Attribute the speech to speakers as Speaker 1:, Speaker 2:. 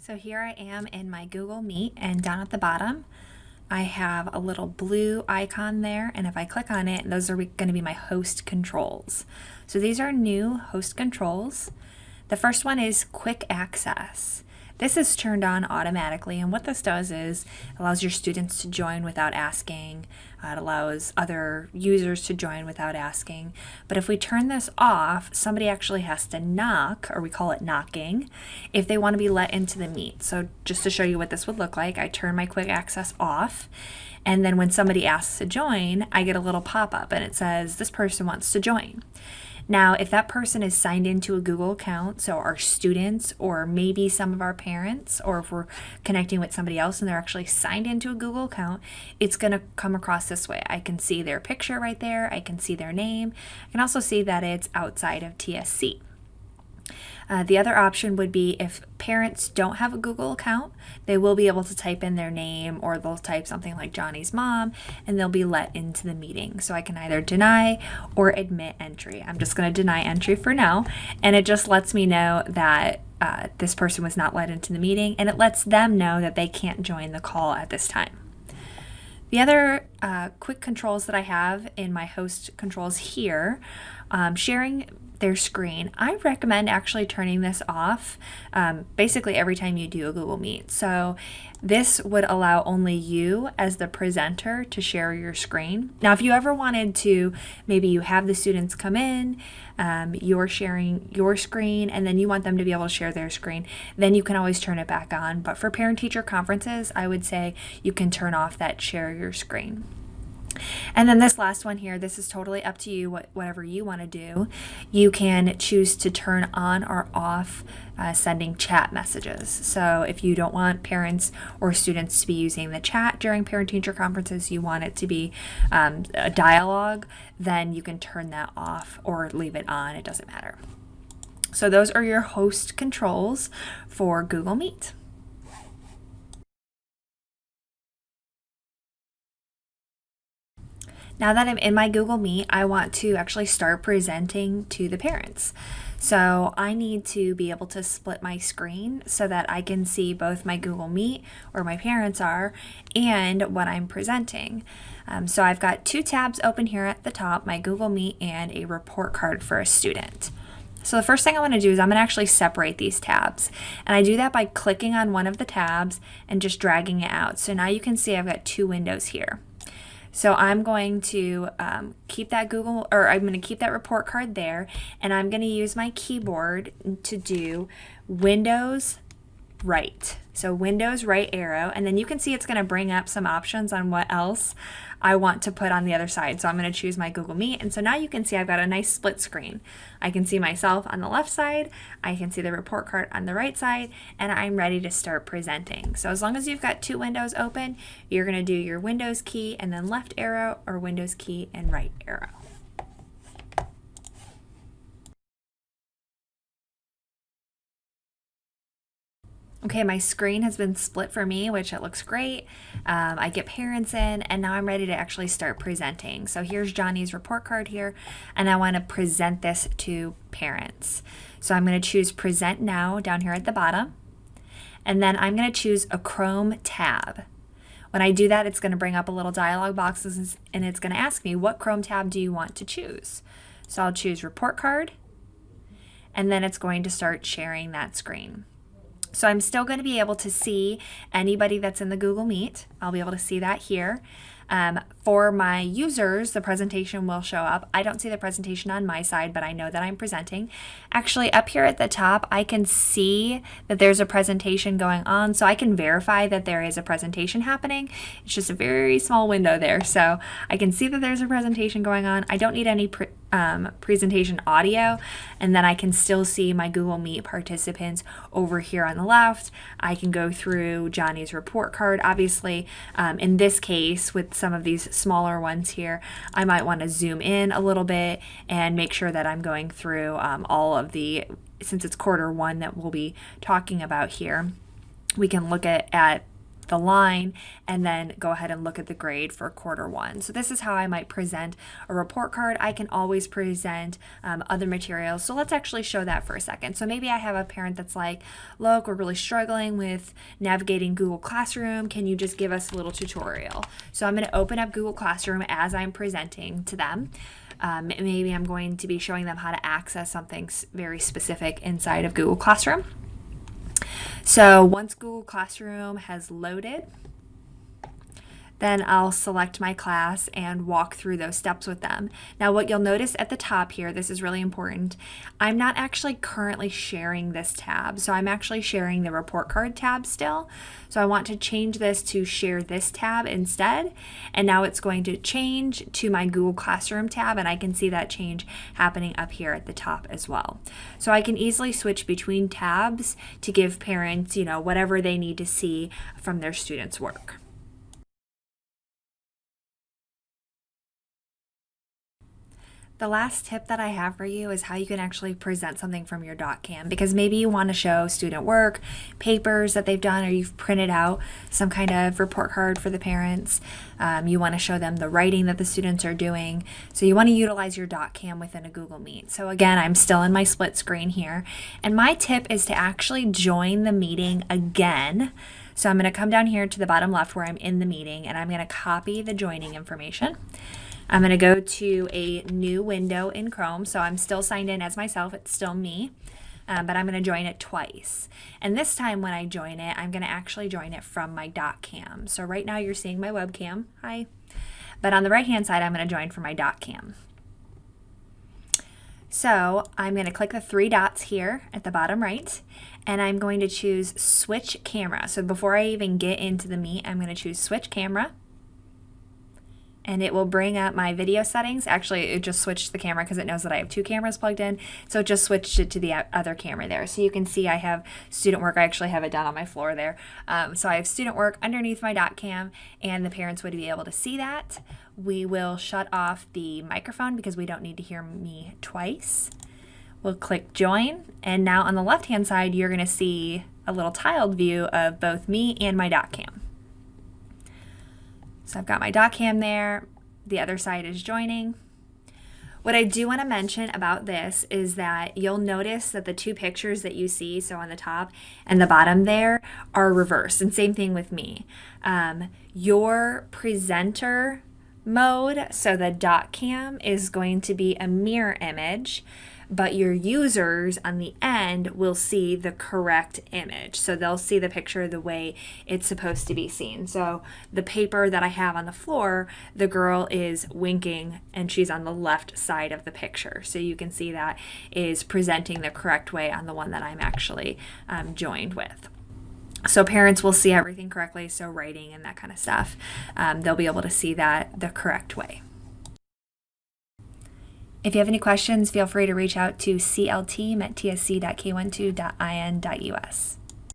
Speaker 1: So here I am in my Google Meet, and down at the bottom, I have a little blue icon there, and if I click on it, those are going to be my host controls. So these are new host controls. The first one is quick access. This is turned on automatically, and what this does is it allows your students to join without asking. It allows other users to join without asking. But if we turn this off, somebody actually has to knock, or we call it knocking, if they want to be let into the Meet. So just to show you what this would look like, I turn my quick access off, and then when somebody asks to join, I get a little pop-up and it says, this person wants to join. Now, if that person is signed into a Google account, so our students or maybe some of our parents, or if we're connecting with somebody else and they're actually signed into a Google account, it's going to come across this way. I can see their picture right there. I can see their name. I can also see that it's outside of TSC. The other option would be if parents don't have a Google account, they will be able to type in their name, or they'll type something like Johnny's mom, and they'll be let into the meeting. So I can either deny or admit entry. I'm just going to deny entry for now, and it just lets me know that this person was not let into the meeting, and it lets them know that they can't join the call at this time. The other quick controls that I have in my host controls here, sharing their screen. I recommend actually turning this off basically every time you do a Google Meet. So this would allow only you as the presenter to share your screen. Now, if you ever wanted to, maybe you have the students come in, you're sharing your screen, and then you want them to be able to share their screen, then you can always turn it back on. But for parent-teacher conferences, I would say you can turn off that share your screen. And then this last one here, this is totally up to you, whatever you want to do. You can choose to turn on or off sending chat messages. So if you don't want parents or students to be using the chat during parent-teacher conferences, you want it to be a dialogue, then you can turn that off or leave it on. It doesn't matter. So those are your host controls for Google Meet. Now that I'm in my Google Meet, I want to actually start presenting to the parents. So I need to be able to split my screen so that I can see both my Google Meet, where my parents are, and what I'm presenting. So I've got two tabs open here at the top, my Google Meet and a report card for a student. So the first thing I want to do is I'm going to actually separate these tabs. And I do that by clicking on one of the tabs and just dragging it out. So now you can see I've got two windows here. So I'm going to keep that I'm going to keep that report card there, and I'm going to use my keyboard to do Windows right. So Windows right arrow, and then you can see it's going to bring up some options on what else I want to put on the other side. So I'm going to choose my Google Meet, and so now you can see I've got a nice split screen. I can see myself on the left side, I can see the report card on the right side, and I'm ready to start presenting. So as long as you've got two windows open, you're going to do your Windows key and then left arrow, or Windows key and right arrow. Okay, my screen has been split for me, which it looks great. I get parents in, and now I'm ready to actually start presenting. So here's Johnny's report card here, and I want to present this to parents. So I'm going to choose Present Now down here at the bottom, and then I'm going to choose a Chrome tab. When I do that, it's going to bring up a little dialog box, and it's going to ask me, what Chrome tab do you want to choose? So I'll choose Report Card, and then it's going to start sharing that screen. So I'm still going to be able to see anybody that's in the Google Meet. I'll be able to see that here. For my users, the presentation will show up. I don't see the presentation on my side, but I know that I'm presenting. Actually, up here at the top, I can see that there's a presentation going on, so I can verify that there is a presentation happening. It's just a very small window there, so I can see that there's a presentation going on. I don't need any presentation audio, and then I can still see my Google Meet participants over here on the left. I can go through Johnny's report card. Obviously, in this case, with some of these smaller ones here, I might want to zoom in a little bit and make sure that I'm going through all of the, since it's quarter one that we'll be talking about here, we can look at the line and then go ahead and look at the grade for quarter one. So this is how I might present a report card. I can always present other materials. So let's actually show that for a second. So maybe I have a parent that's like, look, we're really struggling with navigating Google Classroom. Can you just give us a little tutorial? So I'm going to open up Google Classroom as I'm presenting to them. Maybe I'm going to be showing them how to access something very specific inside of Google Classroom. So once Google Classroom has loaded, then I'll select my class and walk through those steps with them. Now what you'll notice at the top here, this is really important, I'm not actually currently sharing this tab. So I'm actually sharing the report card tab still. So I want to change this to share this tab instead. And now it's going to change to my Google Classroom tab, and I can see that change happening up here at the top as well. So I can easily switch between tabs to give parents, whatever they need to see from their students' work. The last tip that I have for you is how you can actually present something from your DocCam, because maybe you want to show student work, papers that they've done, or you've printed out some kind of report card for the parents. You want to show them the writing that the students are doing. So you want to utilize your DocCam within a Google Meet. So again, I'm still in my split screen here. And my tip is to actually join the meeting again. So I'm going to come down here to the bottom left where I'm in the meeting, and I'm going to copy the joining information. I'm going to go to a new window in Chrome. So I'm still signed in as myself. It's still me, but I'm going to join it twice. And this time when I join it, I'm going to actually join it from my DocCam. So right now you're seeing my webcam. Hi. But on the right-hand side, I'm going to join from my DocCam. So I'm going to click the three dots here at the bottom right, and I'm going to choose Switch Camera. So before I even get into the Meet, I'm going to choose Switch Camera. And it will bring up my video settings. Actually, it just switched the camera because it knows that I have two cameras plugged in. So it just switched it to the other camera there. So you can see I have student work. I actually have it down on my floor there. So I have student work underneath my DocCam, and the parents would be able to see that. We will shut off the microphone because we don't need to hear me twice. We'll click join. And now on the left-hand side, you're gonna see a little tiled view of both me and my DocCam. So I've got my DocCam there, the other side is joining. What I do want to mention about this is that you'll notice that the two pictures that you see, so on the top and the bottom there, are reversed, and same thing with me. Your presenter mode, so the DocCam is going to be a mirror image, but your users on the end will see the correct image. So they'll see the picture the way it's supposed to be seen. So the paper that I have on the floor, the girl is winking and she's on the left side of the picture. So you can see that is presenting the correct way on the one that I'm actually joined with. So parents will see everything correctly, so writing and that kind of stuff. They'll be able to see that the correct way. If you have any questions, feel free to reach out to clteam@tsc.k12.in.us.